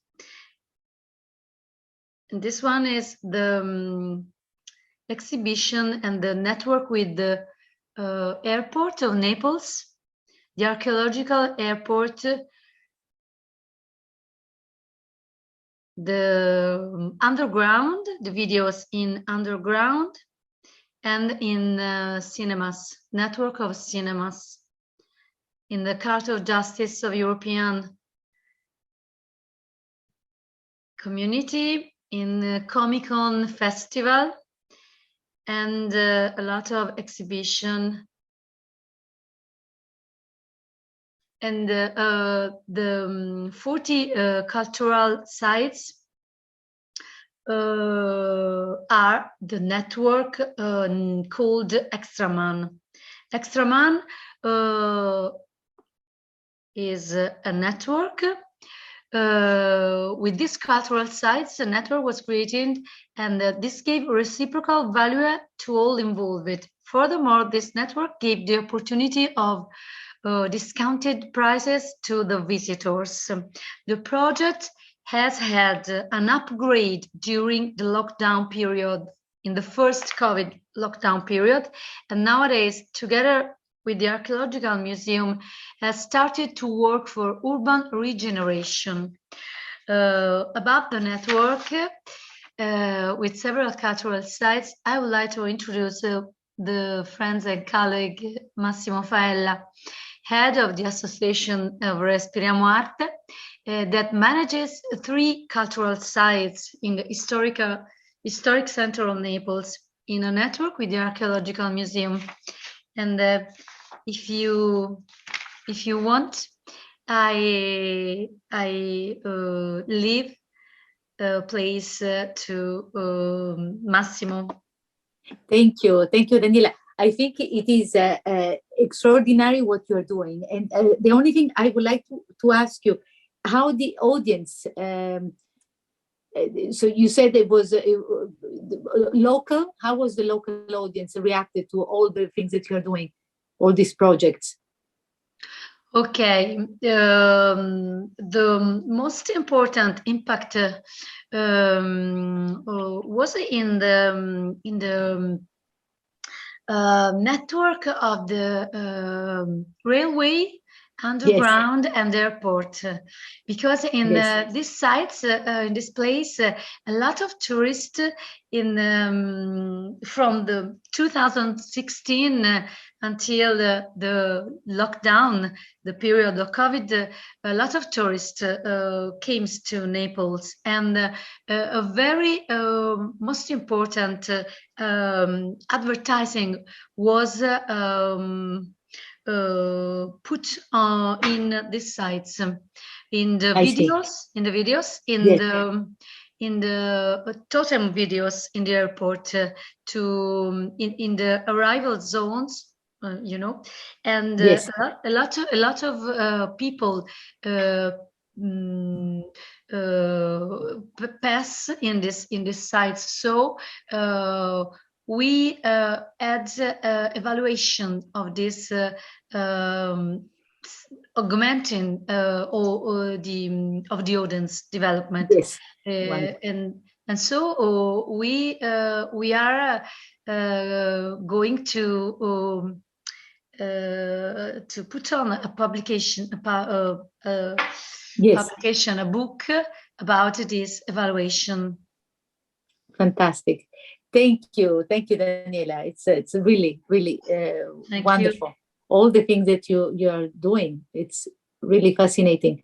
And this one is the exhibition and the network with the airport of Naples, the archaeological airport, the underground, the videos in underground, and in cinemas, network of cinemas, in the Court of Justice of European Community, in the Comic-Con Festival, and a lot of exhibition. And the 40 cultural sites are the network called MANN. MANN is a network. With these cultural sites, a network was created, and this gave reciprocal value to all involved. Furthermore, this network gave the opportunity of discounted prices to the visitors. The project has had an upgrade during the lockdown period, in the first COVID lockdown period, and nowadays, together with the Archaeological Museum, has started to work for urban regeneration. About the network, with several cultural sites, I would like to introduce the friends and colleague Massimo Faella, head of the Association of Respiriamo Arte, that manages 3 cultural sites in the historic center of Naples, in a network with the Archaeological Museum. And if you want, I leave place to Massimo. Thank you, Daniela. I think it is extraordinary what you're doing, and the only thing I would like to ask you, how the audience. So you said it was local. How was the local audience reacted to all the things that you're doing, all these projects? Okay, the most important impact was in the network of the railway, underground, yes, and airport, because in yes, these sites, in this place, a lot of tourists from the 2016 until the lockdown, the period of COVID, a lot of tourists came to Naples, and a very most important advertising was put in these sites, in the videos, in the totem videos in the airport, in the arrival zones. You know, and yes, a lot of people pass in this sites. So we had evaluation of this augmenting of the audience development. Yes. And so we are going to put on a publication, yes, publication, a book about this evaluation. Fantastic. Thank you, Daniela. It's really wonderful. You. All the things that you are doing, it's really fascinating.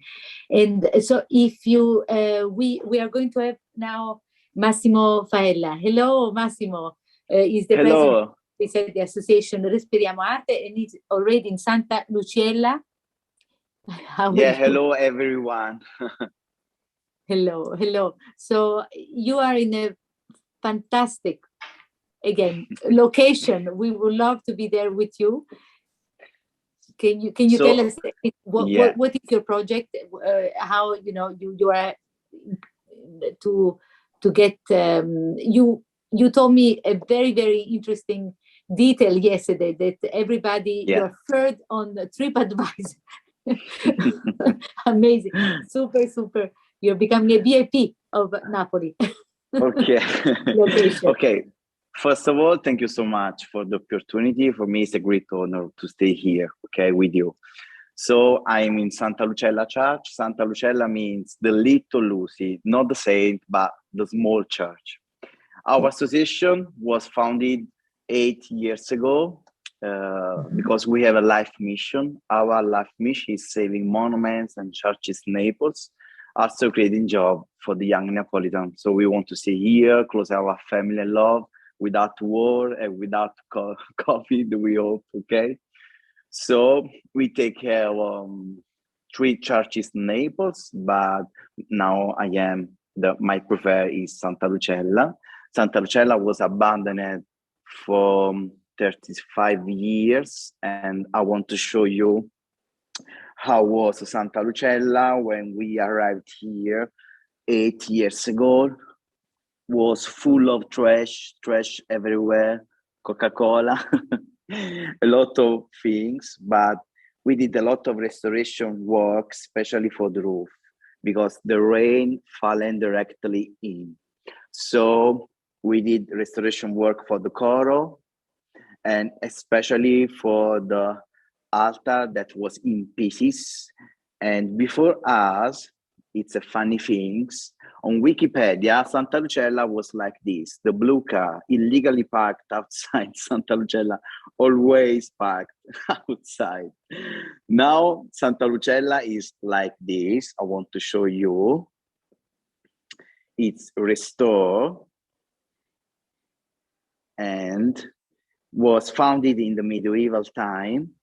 And so, if you, we are going to have now Massimo Faella. Hello, Massimo. Is the Hello. we said the association Respiriamo Arte, and it's already in Santa Lucella. Yeah, hello everyone. Hello. So you are in a fantastic, again, location. We would love to be there with you. Can you tell us what is your project? How you are to get you told me a very, very interesting detail yesterday that everybody you're third on the TripAdvisor. Amazing, super. You're becoming a VIP of Napoli. Okay. Okay. First of all, thank you so much for the opportunity. For me, it's a great honor to stay here, okay, with you. So I'm in Santa Lucella Church. Santa Lucella means the little Lucy, not the saint, but the small church. Our association was founded 8 years ago because we have a life mission. Our life mission is saving monuments and churches in Naples, also creating job for the young Neapolitan. So we want to stay here, close our family and love, without war and without COVID, we hope, okay? So we take care of 3 churches in Naples, but now my preferred is Santa Lucella. Santa Lucella was abandoned for 35 years, and I want to show you how was Santa Lucella when we arrived here 8 years ago. Was full of trash everywhere, Coca-Cola, a lot of things, but we did a lot of restoration work, especially for the roof, because the rain fallen directly in. So we did restoration work for the coro, and especially for the altar that was in pieces. And before us, it's a funny things. On Wikipedia, Santa Lucella was like this. The blue car illegally parked outside Santa Lucella, always parked outside. Now Santa Lucella is like this. I want to show you. It's restored and was founded in the medieval time.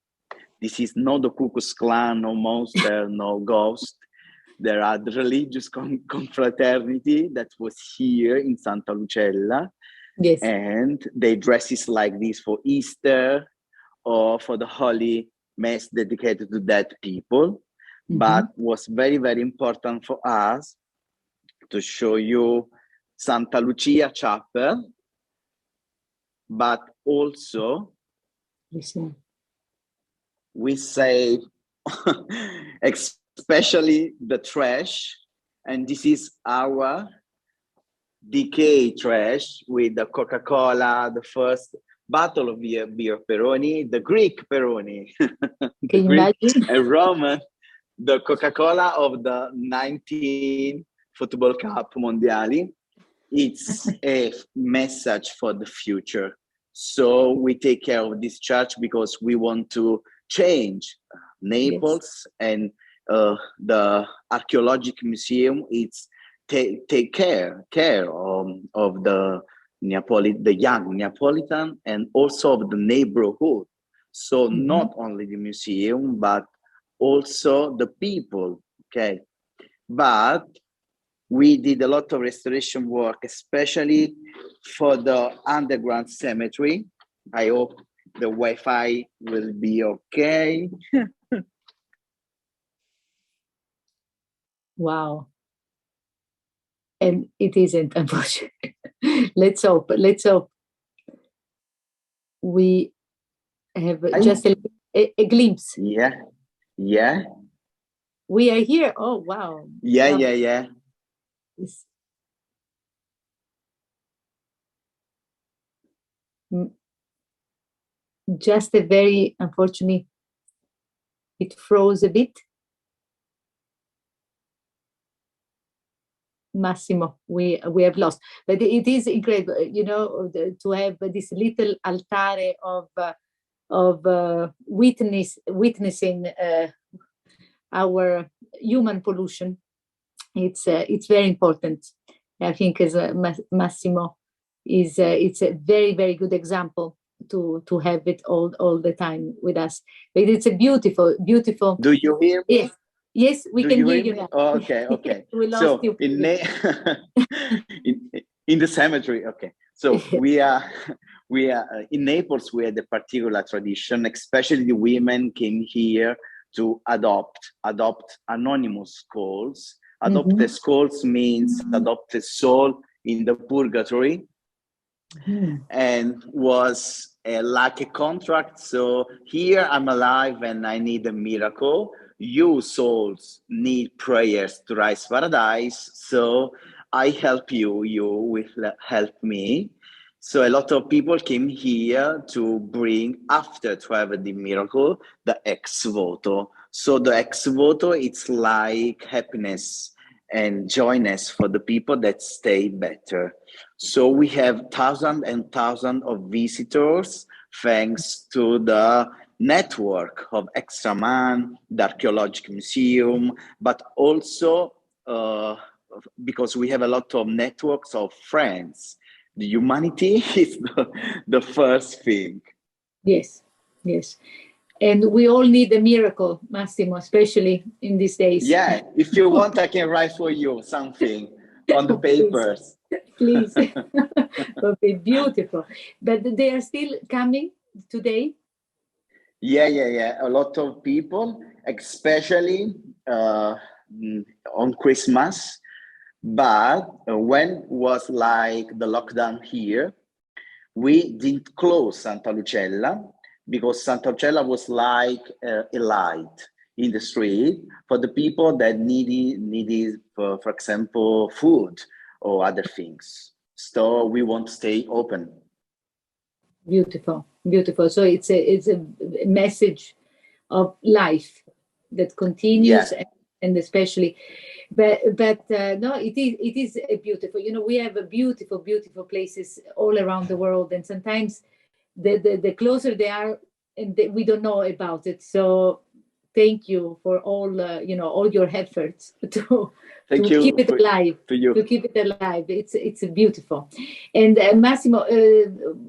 This is not the Ku Klux Klan, no monster, no ghost. There are the religious confraternity that was here in Santa Lucella. Yes. And they dresses like this for Easter or for the Holy Mass dedicated to dead people. Mm-hmm. But was very, very important for us to show you Santa Lucia Chapel, but also we save especially the trash, and this is our decay trash with the Coca-Cola, the first bottle of beer Peroni, the Greek Peroni, the Greek and Roman, the Coca-Cola of the 19 Football Cup Mondiali. It's a message for the future. So we take care of this church because we want to change Naples, and the Archaeological Museum. It's take care of the young Neapolitan and also of the neighborhood. So not only the museum, but also the people. Okay, but we did a lot of restoration work, especially for the underground cemetery. I hope the Wi-Fi will be okay. Wow. And it isn't, unfortunately. Let's hope. We have just a glimpse. Yeah. We are here. Oh, wow. Yeah. Just a very, unfortunately, it froze a bit. Massimo, we have lost, but it is incredible, to have this little altare of witnessing our human pollution. It's very important. I think, as Massimo is, it's a very, very good example to have it all the time with us. But it's a beautiful. Do you hear me? Yes, yes, we can hear you now. Oh, okay, okay. We lost So you. in the cemetery, okay. So we are in Naples. We had a particular tradition, especially the women came here to adopt anonymous souls. Adopt the souls means adopt a soul in the purgatory, and was like a contract. So here I'm alive and I need a miracle. You souls need prayers to rise paradise. So I help you, you will help me. So a lot of people came here to bring, after to have the miracle, the ex voto. So the ex voto, it's like happiness and joyness for the people that stay better. So we have thousands and thousands of visitors thanks to the network of MANN, the Archaeological Museum, but also because we have a lot of networks of friends. The humanity is the first thing. Yes, yes. And we all need a miracle, Massimo, especially in these days. Yeah, if you want, I can write for you something on the papers. Please. Okay, beautiful. But they are still coming today? Yeah. A lot of people, especially on Christmas. But when was like the lockdown here, we didn't close Santa Lucella because Santa Lucella was like a light in the street for the people that needed for example, food or other things. So we want to stay open. Beautiful, beautiful. So it's a message of life that continues, and especially, but no, it is a beautiful. You know, we have a beautiful places all around the world, and sometimes the closer they are, and we don't know about it. So thank you for all all your efforts to keep it alive. To keep it alive, it's beautiful. And Massimo,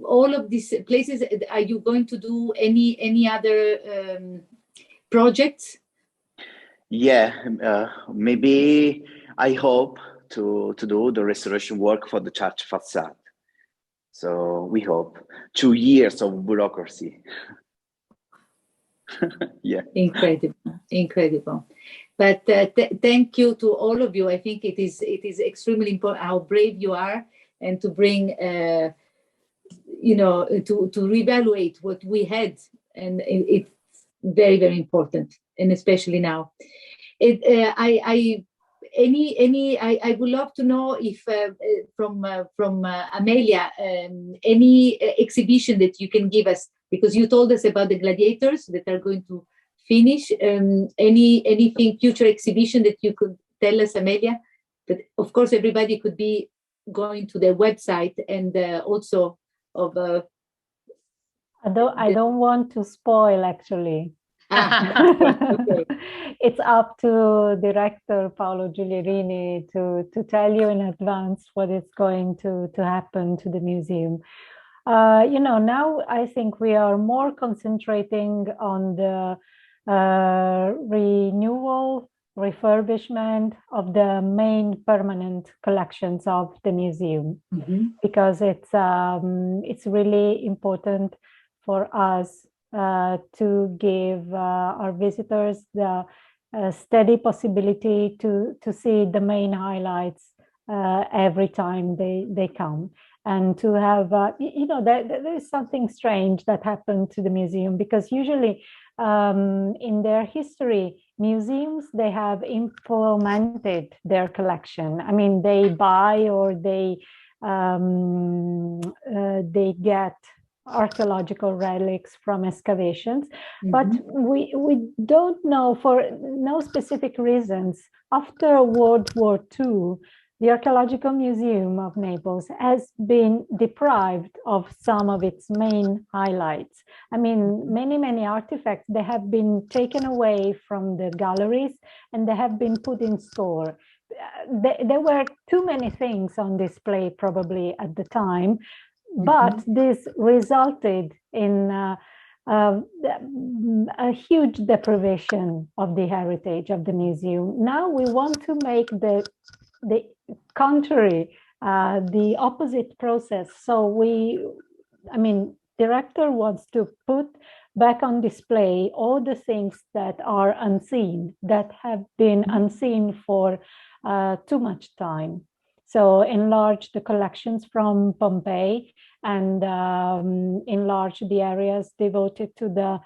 all of these places, are you going to do any other projects? Yeah, maybe I hope to do the restoration work for the church facade. So we hope 2 years of bureaucracy. Yeah, incredible. But thank you to all of you. I think it is extremely important how brave you are, and to bring to reevaluate what we had, and it's very important, and especially now. I would love to know if from Amelia any exhibition that you can give us, because you told us about the gladiators that are going to finish. Anything future exhibition that you could tell us, Amelia? But of course, everybody could be going to their website, and also of. I don't want to spoil, actually. Okay. It's up to director Paolo Giulierini to tell you in advance what is going to happen to the museum. Now I think we are more concentrating on the renewal, refurbishment of the main permanent collections of the museum, because it's really important for us to give our visitors the steady possibility to see the main highlights every time they come, and to have there is something strange that happened to the museum, because usually in their history, museums, they have implemented their collection. I mean, they buy or they get archaeological relics from excavations, but we don't know, for no specific reasons. After World War II, the Archaeological Museum of Naples has been deprived of some of its main highlights. I mean, many artifacts, they have been taken away from the galleries and they have been put in store. There were too many things on display probably at the time. but this resulted in a huge deprivation of the heritage of the museum. Now we want to make the contrary, the opposite process. So director wants to put back on display all the things that are unseen, that have been unseen for too much time. So enlarge the collections from Pompeii and enlarge the areas devoted to the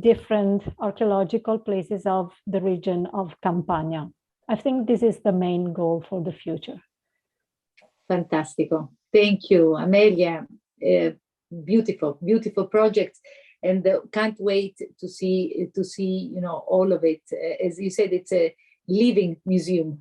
different archaeological places of the region of Campania. I think this is the main goal for the future. Fantastico. Thank you, Amelia. Beautiful, beautiful projects, and can't wait to see all of it. As you said, it's a living museum.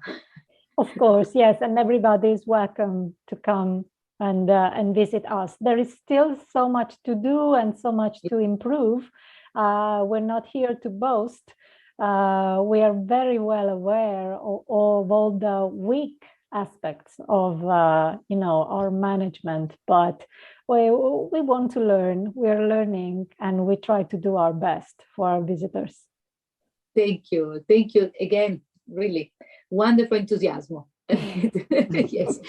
Of course, yes, and everybody is welcome to come and visit us. There is still so much to do and so much to improve. We're not here to boast. We are very well aware of all the weak aspects of our management, but we want to learn. We're learning, and we try to do our best for our visitors. Thank you again. Really wonderful enthusiasm. Yes.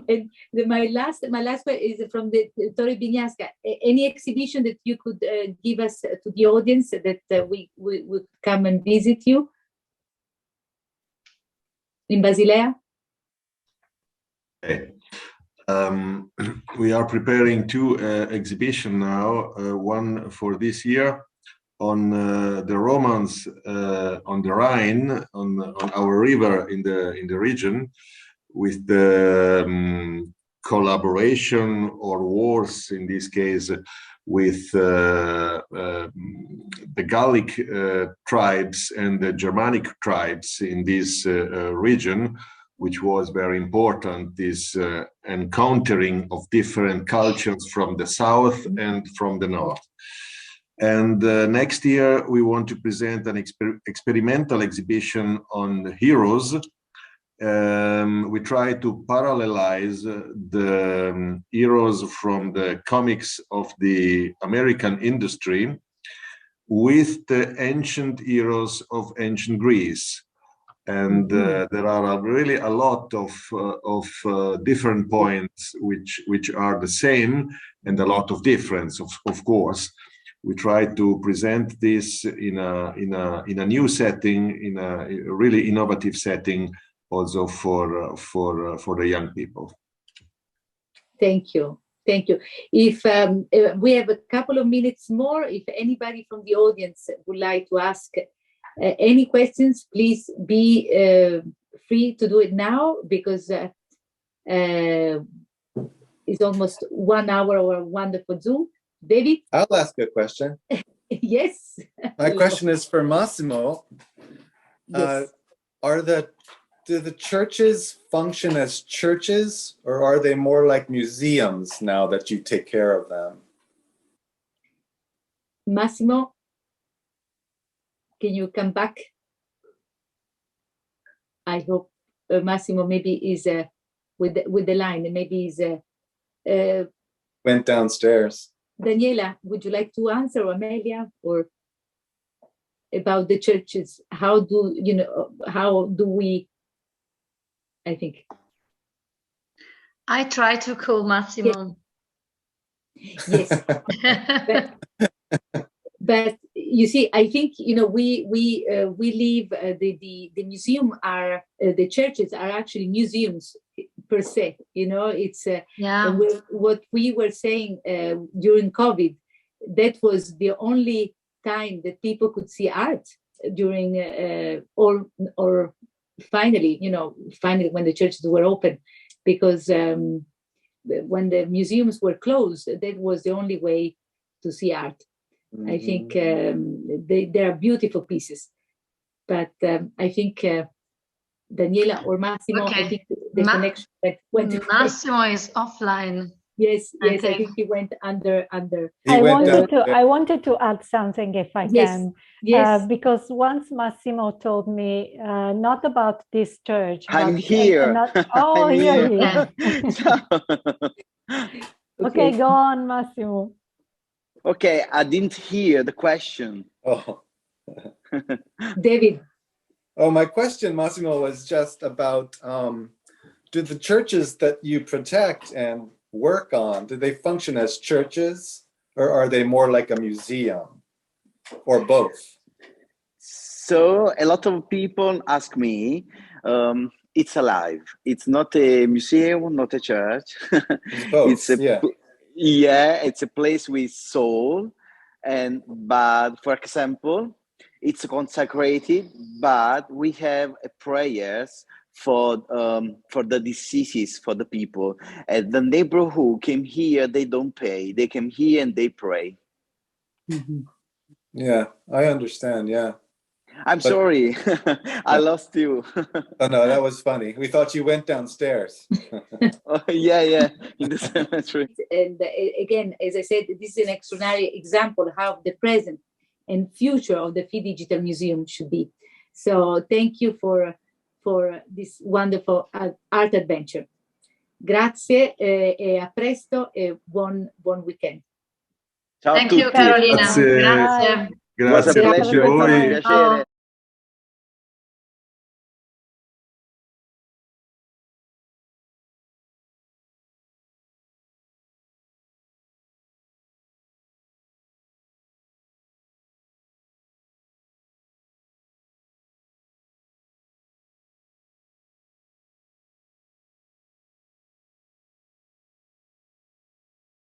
And my last question is from the Torre Bignasca. Any exhibition that you could give us to the audience that we would come and visit you in Basilea? Okay. We are preparing two exhibitions now. One for this year on the Romans on the Rhine, on our river in the region, with the collaboration or wars, in this case, with the Gallic tribes and the Germanic tribes in this region, which was very important, this encountering of different cultures from the south and from the north. And next year, we want to present an experimental exhibition on heroes. We try to parallelize the heroes from the comics of the American industry with the ancient heroes of ancient Greece. And there are really a lot of different points which are the same, and a lot of difference, of course. We try to present this in a new setting, in a really innovative setting, also for the young people. Thank you. If we have a couple of minutes more, if anybody from the audience would like to ask any questions, please be free to do it now, because it's almost 1 hour of a wonderful Zoom. David? I'll ask a question. Yes. My question is for Massimo. Yes. Do the churches function as churches, or are they more like museums now that you take care of them? Massimo, can you come back? I hope Massimo maybe is with the line, maybe is went downstairs. Daniela, would you like to answer, or Amelia, or about the churches? How do we, I think. I try to call Massimo. Yes. But you see, I think we leave the museum are the churches are actually museums per se. It's what we were saying during COVID. That was the only time that people could see art during or finally when the churches were open, because when the museums were closed, that was the only way to see art. I think they are beautiful pieces, but I think Daniela or Massimo, okay. I think the connection went Massimo is offline. Yes, I think he went under. I wanted to add something, if I can. Yes. Because once Massimo told me not about this church. I'm here. Here. Okay, go on, Massimo. Okay, I didn't hear the question. Oh. David. Oh, my question, Massimo, was just about, do the churches that you protect and work on, do they function as churches, or are they more like a museum, or both? So a lot of people ask me, it's alive. It's not a museum, not a church. It's both, It's a place with soul. But for example, it's consecrated, but we have prayers for the diseases for the people. And the neighbor who came here, they don't pay. They came here and they pray. Mm-hmm. Yeah, I understand. Yeah. I'm sorry, I lost you. Oh no, that was funny. We thought you went downstairs. Oh, yeah, in the cemetery. And again, as I said, this is an extraordinary example of how the present and future of the phi-digital museum should be. So thank you for this wonderful art adventure. Grazie e a presto e buon weekend. Ciao a tutti. Thank you, Carolina. Grazie. Grazie. Grazie Was a a tutti pleasure, voi. piacere.